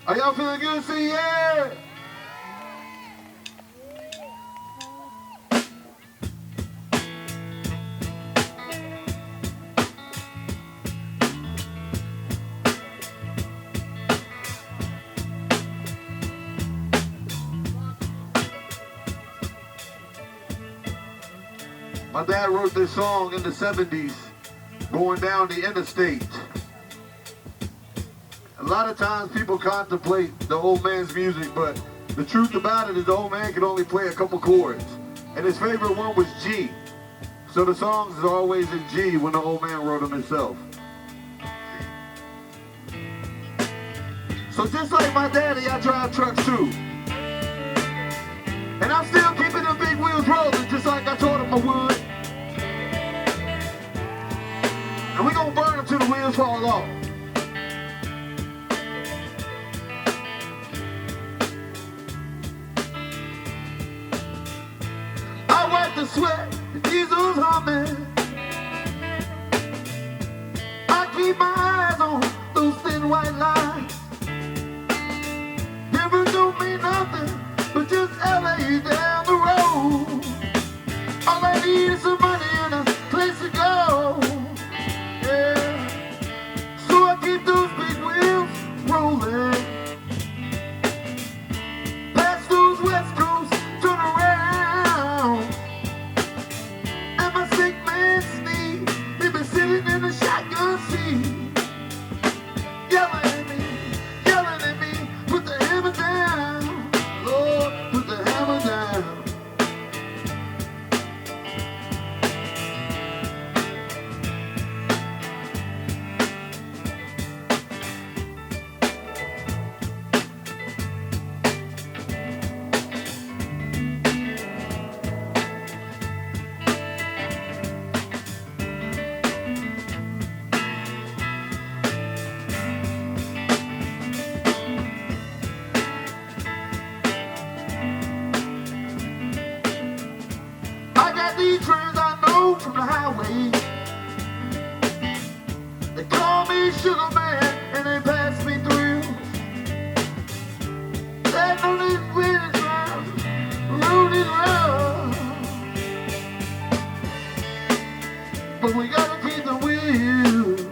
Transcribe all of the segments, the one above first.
Are y'all feeling good? See, yeah. My dad wrote this song in the 70s, going down the interstate. A lot of times people contemplate the old man's music, but the truth about it is the old man could only play a couple chords. And his favorite one was G. So the songs is always in G when the old man wrote them himself. So just like my daddy, I drive trucks too. And I'm still keeping the big wheels rolling just like I told him I would. And we gonna burn them till the wheels fall off. I wipe the sweat, the diesel's humming. I keep my eyes on those thin white lines. Never don't mean nothing, but just LA down the road. All I need is some money and a place to go. Yeah. So I keep those big wheels rolling. Past those West Coast, turn around. And my sick man Steve, he been sitting in the shotgun seat, yelling at me, put the hammer down, Lord, put the hammer down. I got these friends I know from the highway. They call me Sugar Man and they pass me through. They know this really drives, really love. But we gotta keep the wheels.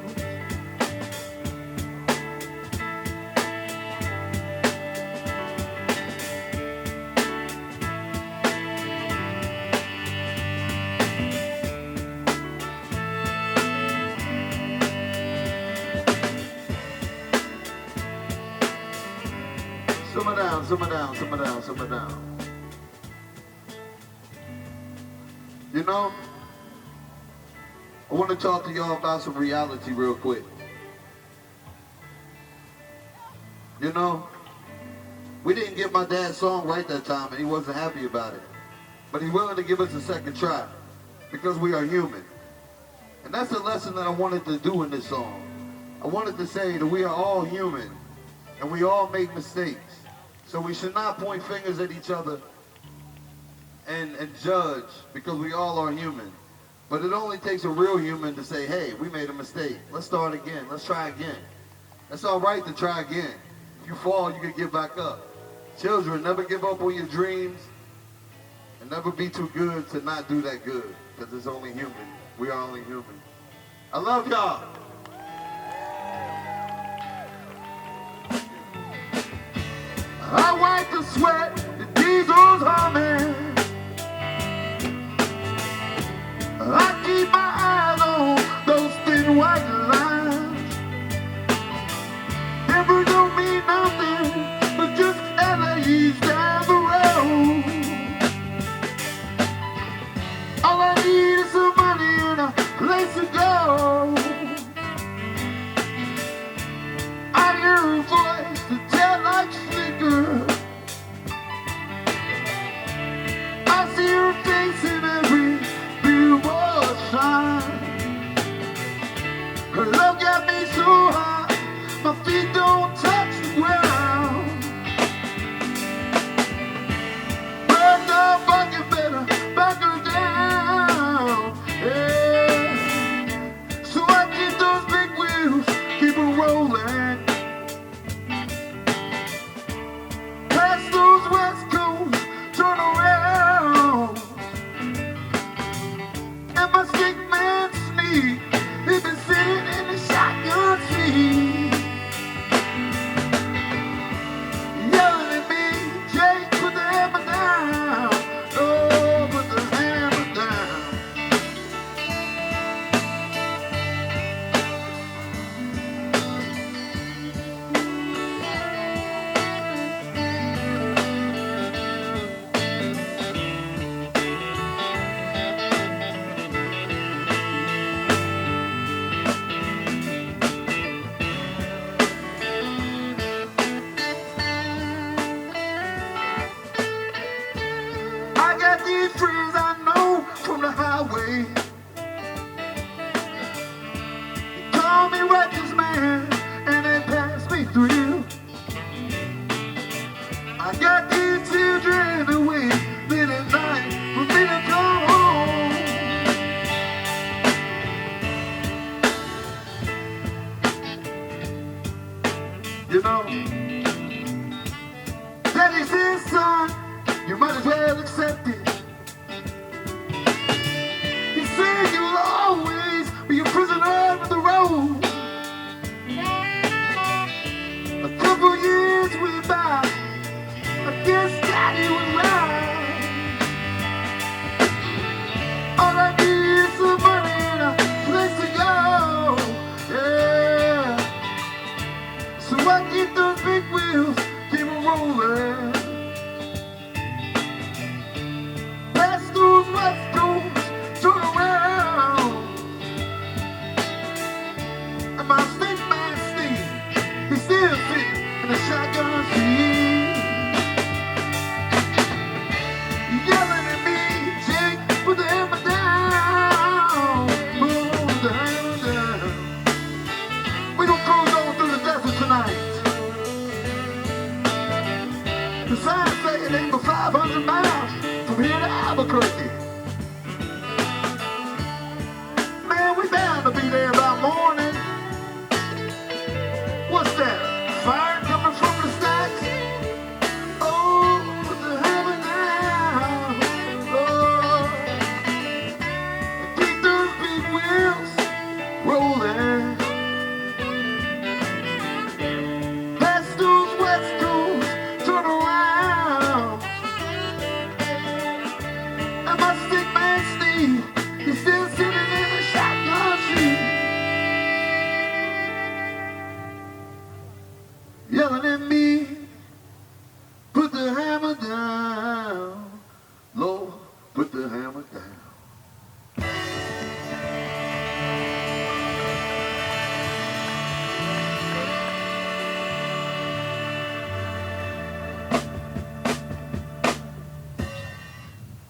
Simmer down, simmer down, simmer down, simmer down. You know, I want to talk to y'all about some reality real quick. You know, we didn't get my dad's song right that time and he wasn't happy about it. But he's willing to give us a second try because we are human. And that's a lesson that I wanted to do in this song. I wanted to say that we are all human and we all make mistakes. So we should not point fingers at each other and judge because we all are human. But it only takes a real human to say, hey, we made a mistake. Let's start again. Let's try again. It's all right to try again. If you fall, you can get back up. Children, never give up on your dreams and never be too good to not do that good because it's only human. We are only human. I love y'all. I wipe the sweat, the diesel's humming. I keep my eyes on those thin white lines. Never don't mean nothing, but just LA's down the road. All I need is some money and a place to go. I hear a voice to tell like flicker. You know, Daddy says, son, you might as well accept it. He said you'll always be a prisoner of the road. A couple years went by, I guess Daddy was right. All I need is some money and a place to go. Yeah. So I get those big wheels, keep 'em rolling. Past those west coast, turn around. And my state man Steve, he's still sitting in the shotgun seat. Yelling at me, Jake, put the hammer down. Put the hammer down. We gon' cruise on through the desert tonight. The sign say it ain't but 500 miles from here to Albuquerque. Man, we bound to be there by morning. What's that? Fire coming from the stacks? Oh, put the hammer down. Lord, keep those big wheels rolling. Past those west coast, turn around. And my stick man Steve, he's still sitting in the shotgun seat. Yelling at me,